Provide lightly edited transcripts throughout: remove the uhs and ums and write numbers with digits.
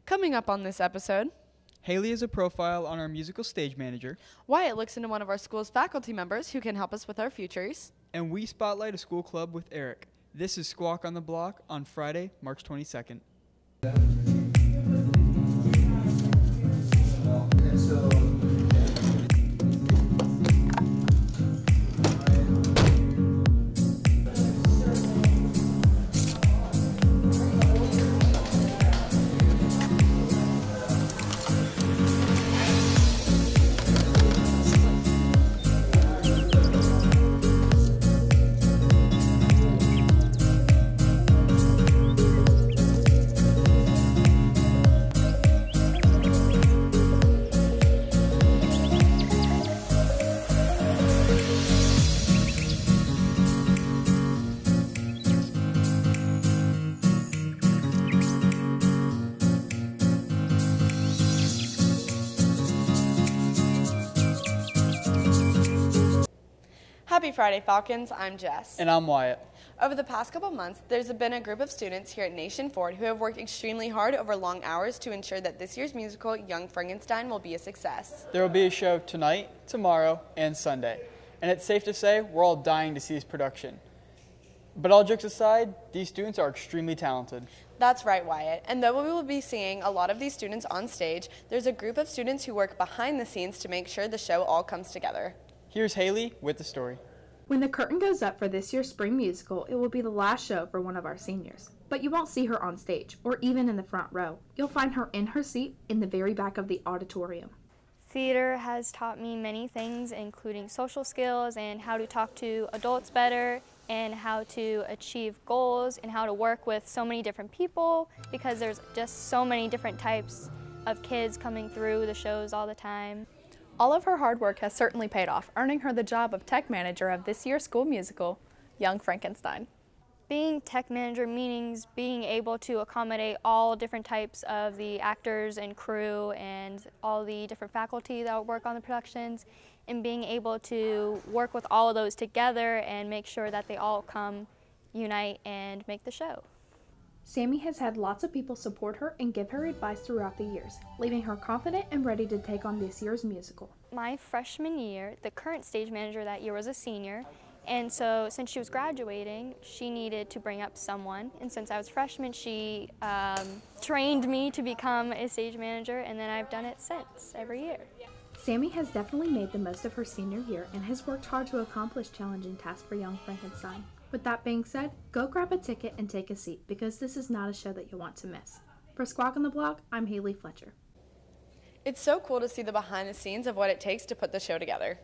Coming up on this episode, Haley is a profile on our musical stage manager. Wyatt looks into one of our school's faculty members who can help us with our futures. And we spotlight a school club with Eric. This is Squawk on the Block on Friday, March 22nd. Happy Friday, Falcons. I'm Jess. And I'm Wyatt. Over the past couple months, there's been a group of students here at Nation Ford who have worked extremely hard over long hours to ensure that this year's musical, Young Frankenstein, will be a success. There will be a show tonight, tomorrow, and Sunday. And it's safe to say we're all dying to see this production. But all jokes aside, these students are extremely talented. That's right, Wyatt. And though we will be seeing a lot of these students on stage, there's a group of students who work behind the scenes to make sure the show all comes together. Here's Haley with the story. When the curtain goes up for this year's spring musical, it will be the last show for one of our seniors. But you won't see her on stage, or even in the front row. You'll find her in her seat in the very back of the auditorium. Theater has taught me many things, including social skills and how to talk to adults better and how to achieve goals and how to work with so many different people, because there's just so many different types of kids coming through the shows all the time. All of her hard work has certainly paid off, earning her the job of tech manager of this year's school musical, Young Frankenstein. Being tech manager means being able to accommodate all different types of the actors and crew and all the different faculty that will work on the productions, and being able to work with all of those together and make sure that they all come, unite, and make the show. Sammy has had lots of people support her and give her advice throughout the years, leaving her confident and ready to take on this year's musical. My freshman year, the current stage manager that year was a senior, and so since she was graduating, she needed to bring up someone, and since I was a freshman, she trained me to become a stage manager, and then I've done it since, every year. Sammy has definitely made the most of her senior year and has worked hard to accomplish challenging tasks for Young Frankenstein. With that being said, go grab a ticket and take a seat, because this is not a show that you'll want to miss. For Squawk on the Block, I'm Haley Fletcher. It's so cool to see the behind the scenes of what it takes to put the show together.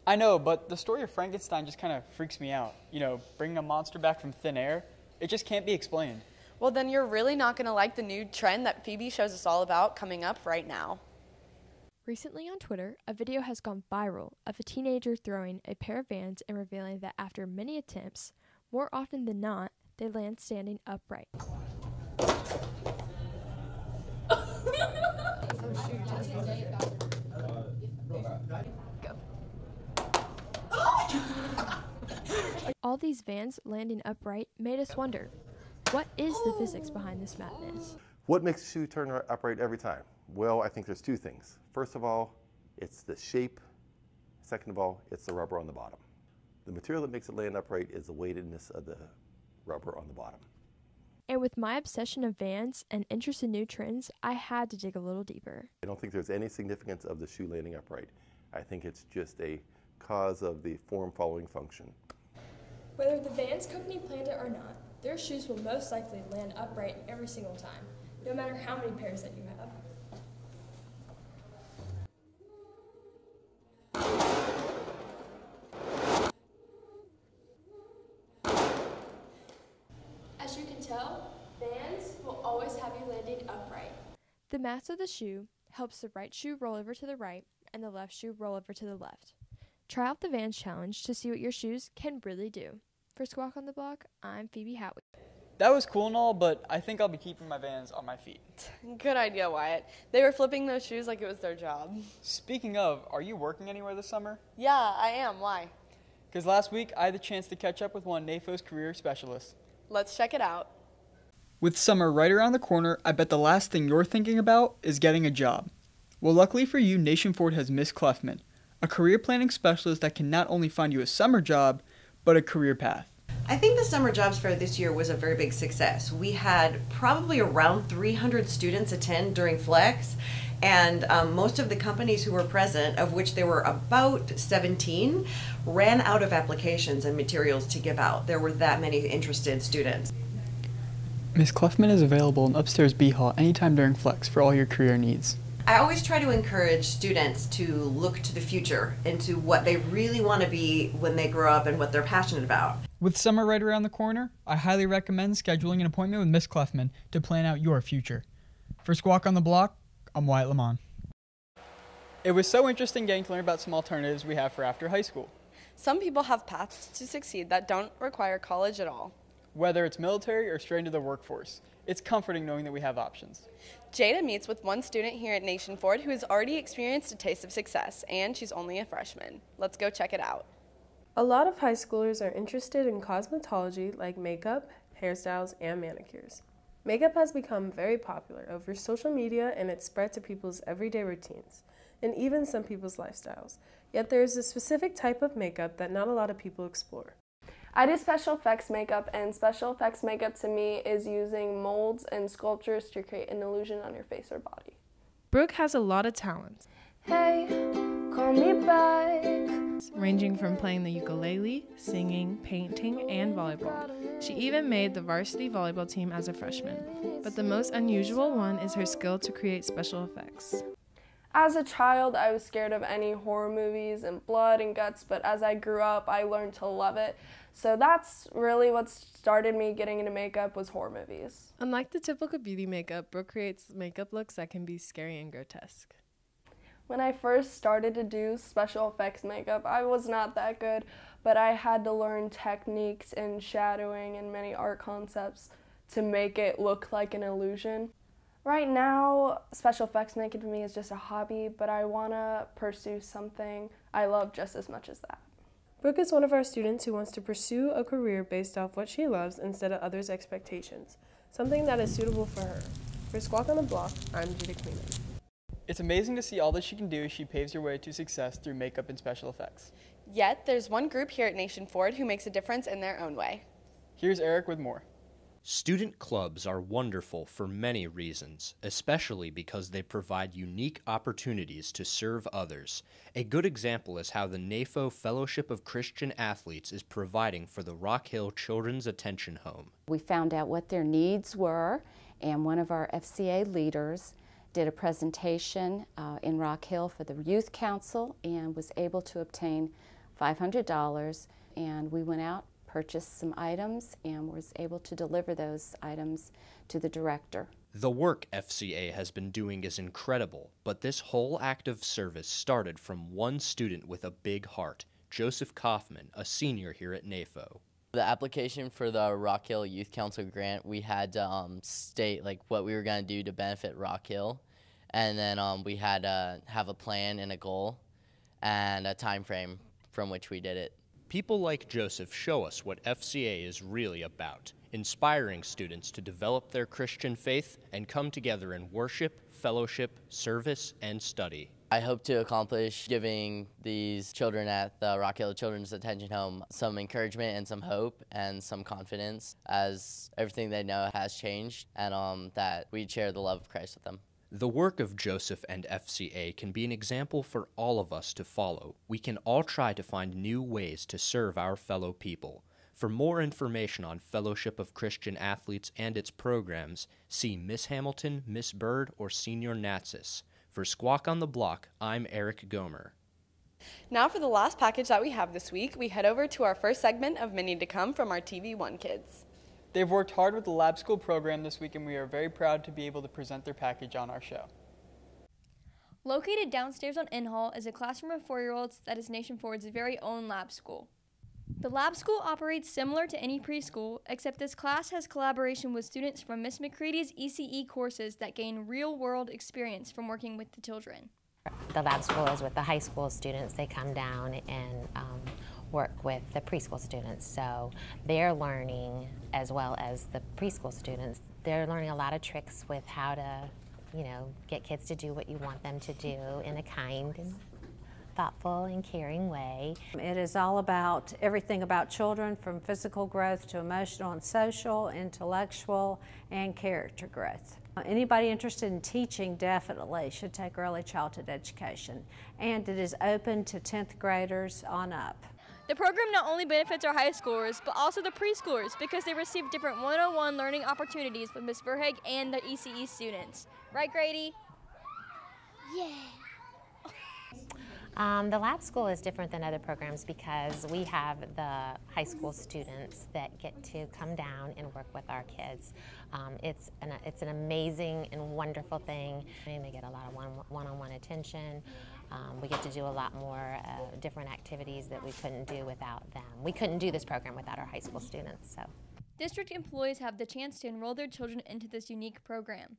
I know, but the story of Frankenstein just kind of freaks me out. You know, bringing a monster back from thin air, it just can't be explained. Well, then you're really not going to like the new trend that Phoebe shows us all about coming up right now. Recently on Twitter, a video has gone viral of a teenager throwing a pair of Vans and revealing that after many attempts, more often than not, they land standing upright. All these Vans landing upright made us wonder, what is the physics behind this madness? What makes a shoe turn upright every time? Well, I think there's two things. First of all, it's the shape. Second of all, it's the rubber on the bottom. The material that makes it land upright is the weightedness of the rubber on the bottom. And with my obsession of Vans and interest in new trends, I had to dig a little deeper. I don't think there's any significance of the shoe landing upright. I think it's just a cause of the form-following function. Whether the Vans company planned it or not, their shoes will most likely land upright every single time, no matter how many pairs that you have. As you can tell, Vans will always have you landing upright. The mass of the shoe helps the right shoe roll over to the right and the left shoe roll over to the left. Try out the Vans challenge to see what your shoes can really do. For Squawk on the Block, I'm Phoebe Howie. That was cool and all, but I think I'll be keeping my Vans on my feet. Good idea, Wyatt. They were flipping those shoes like it was their job. Speaking of, are you working anywhere this summer? Yeah, I am. Why? Because last week I had the chance to catch up with one of NAFO's career specialists. Let's check it out. With summer right around the corner, I bet the last thing you're thinking about is getting a job. Well, luckily for you, Nation Ford has Miss Clefman, a career planning specialist that can not only find you a summer job, but a career path. I think the Summer Jobs Fair this year was a very big success. We had probably around 300 students attend during Flex, and most of the companies who were present, of which there were about 17, ran out of applications and materials to give out. There were that many interested students. Miss Clefman is available in upstairs B Hall anytime during Flex for all your career needs. I always try to encourage students to look to the future and to what they really want to be when they grow up and what they're passionate about. With summer right around the corner, I highly recommend scheduling an appointment with Miss Clefman to plan out your future. For Squawk on the Block, I'm Wyatt Lamont. It was so interesting getting to learn about some alternatives we have for after high school. Some people have paths to succeed that don't require college at all. Whether it's military or straight into the workforce, it's comforting knowing that we have options. Jada meets with one student here at Nation Ford who has already experienced a taste of success, and she's only a freshman. Let's go check it out. A lot of high schoolers are interested in cosmetology like makeup, hairstyles, and manicures. Makeup has become very popular over social media, and it's spread to people's everyday routines, and even some people's lifestyles. Yet there is a specific type of makeup that not a lot of people explore. I do special effects makeup, and special effects makeup to me is using molds and sculptures to create an illusion on your face or body. Brooke has a lot of talents. Hey, call me back. Ranging from playing the ukulele, singing, painting, and volleyball. She even made the varsity volleyball team as a freshman. But the most unusual one is her skill to create special effects. As a child, I was scared of any horror movies and blood and guts, but as I grew up, I learned to love it. So that's really what started me getting into makeup, was horror movies. Unlike the typical beauty makeup, Brooke creates makeup looks that can be scary and grotesque. When I first started to do special effects makeup, I was not that good, but I had to learn techniques and shadowing and many art concepts to make it look like an illusion. Right now, special effects makeup to me is just a hobby, but I want to pursue something I love just as much as that. Brooke is one of our students who wants to pursue a career based off what she loves instead of others' expectations, something that is suitable for her. For Squawk on the Block, I'm Judah Kleeman. It's amazing to see all that she can do as she paves her way to success through makeup and special effects. Yet, there's one group here at Nation Ford who makes a difference in their own way. Here's Eric with more. Student clubs are wonderful for many reasons, especially because they provide unique opportunities to serve others. A good example is how the NAFO Fellowship of Christian Athletes is providing for the Rock Hill Children's Attention Home. We found out what their needs were, and one of our FCA leaders did a presentation in Rock Hill for the Youth Council and was able to obtain $500, and we went out, purchased some items, and was able to deliver those items to the director. The work FCA has been doing is incredible, but this whole act of service started from one student with a big heart, Joseph Kaufman, a senior here at NAFO. The application for the Rock Hill Youth Council grant, we had to state what we were going to do to benefit Rock Hill, and then we had to have a plan and a goal and a time frame from which we did it. People like Joseph show us what FCA is really about, inspiring students to develop their Christian faith and come together in worship, fellowship, service, and study. I hope to accomplish giving these children at the Rock Hill Children's Attention Home some encouragement and some hope and some confidence, as everything they know has changed, and that we share the love of Christ with them. The work of Joseph and FCA can be an example for all of us to follow. We can all try to find new ways to serve our fellow people. For more information on Fellowship of Christian Athletes and its programs, see Miss Hamilton, Miss Bird, or Senior Natsis. For Squawk on the Block, I'm Eric Gomer. Now for the last package that we have this week, we head over to our first segment of Many to Come from our TV1 kids. They've worked hard with the Lab School program this week, and we are very proud to be able to present their package on our show. Located downstairs on In Hall is a classroom of 4-year-olds that is Nation Ford's very own lab school. The lab school operates similar to any preschool, except this class has collaboration with students from Miss McCready's ECE courses that gain real-world experience from working with the children. The lab school is with the high school students. They come down and work with the preschool students. So they're learning, as well as the preschool students, they're learning a lot of tricks with how to, get kids to do what you want them to do in a kind and thoughtful and caring way. It is all about everything about children, from physical growth to emotional and social, intellectual, and character growth. Anybody interested in teaching definitely should take early childhood education, and it is open to 10th graders on up. The program not only benefits our high schoolers, but also the preschoolers because they receive different one-on-one learning opportunities with Ms. Verheg and the ECE students. Right, Grady? Yeah. The lab school is different than other programs because we have the high school students that get to come down and work with our kids. It's an amazing and wonderful thing. And they get a lot of one-on-one attention. We get to do a lot more different activities that we couldn't do without them. We couldn't do this program without our high school students. So, district employees have the chance to enroll their children into this unique program.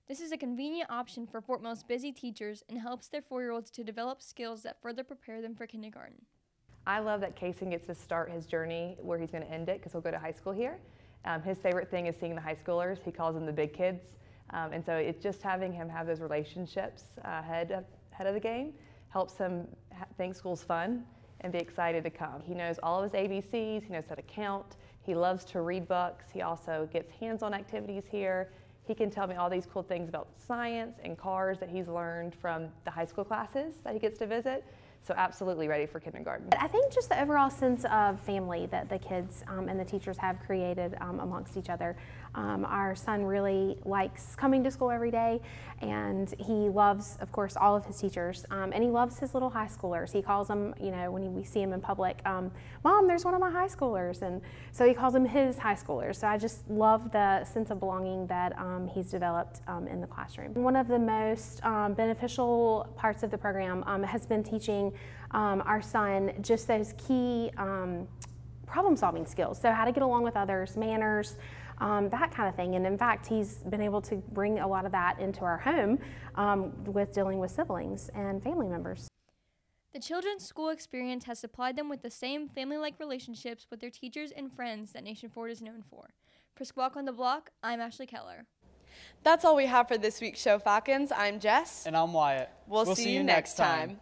This is a convenient option for Fort Mill's busy teachers and helps their 4-year-olds to develop skills that further prepare them for kindergarten. I love that Kason gets to start his journey where he's going to end it because he'll go to high school here. His favorite thing is seeing the high schoolers. He calls them the big kids. And so it's just having him have those relationships ahead of the game helps him think school's fun and be excited to come. He knows all of his ABCs. He knows how to count. He loves to read books. He also gets hands-on activities here. He can tell me all these cool things about science and cars that he's learned from the high school classes that he gets to visit. So absolutely ready for kindergarten. I think just the overall sense of family that the kids and the teachers have created amongst each other. Our son really likes coming to school every day, and he loves, of course, all of his teachers, and he loves his little high schoolers. He calls them, when we see him in public, Mom, there's one of my high schoolers, and so he calls them his high schoolers. So I just love the sense of belonging that he's developed in the classroom. One of the most beneficial parts of the program has been teaching our son just those key problem-solving skills. So how to get along with others, manners, that kind of thing. And in fact, he's been able to bring a lot of that into our home with dealing with siblings and family members. The children's school experience has supplied them with the same family-like relationships with their teachers and friends that Nation Ford is known for. For Squawk on the Block, I'm Ashley Keller. That's all we have for this week's show, Falcons. I'm Jess. And I'm Wyatt. We'll see you next time.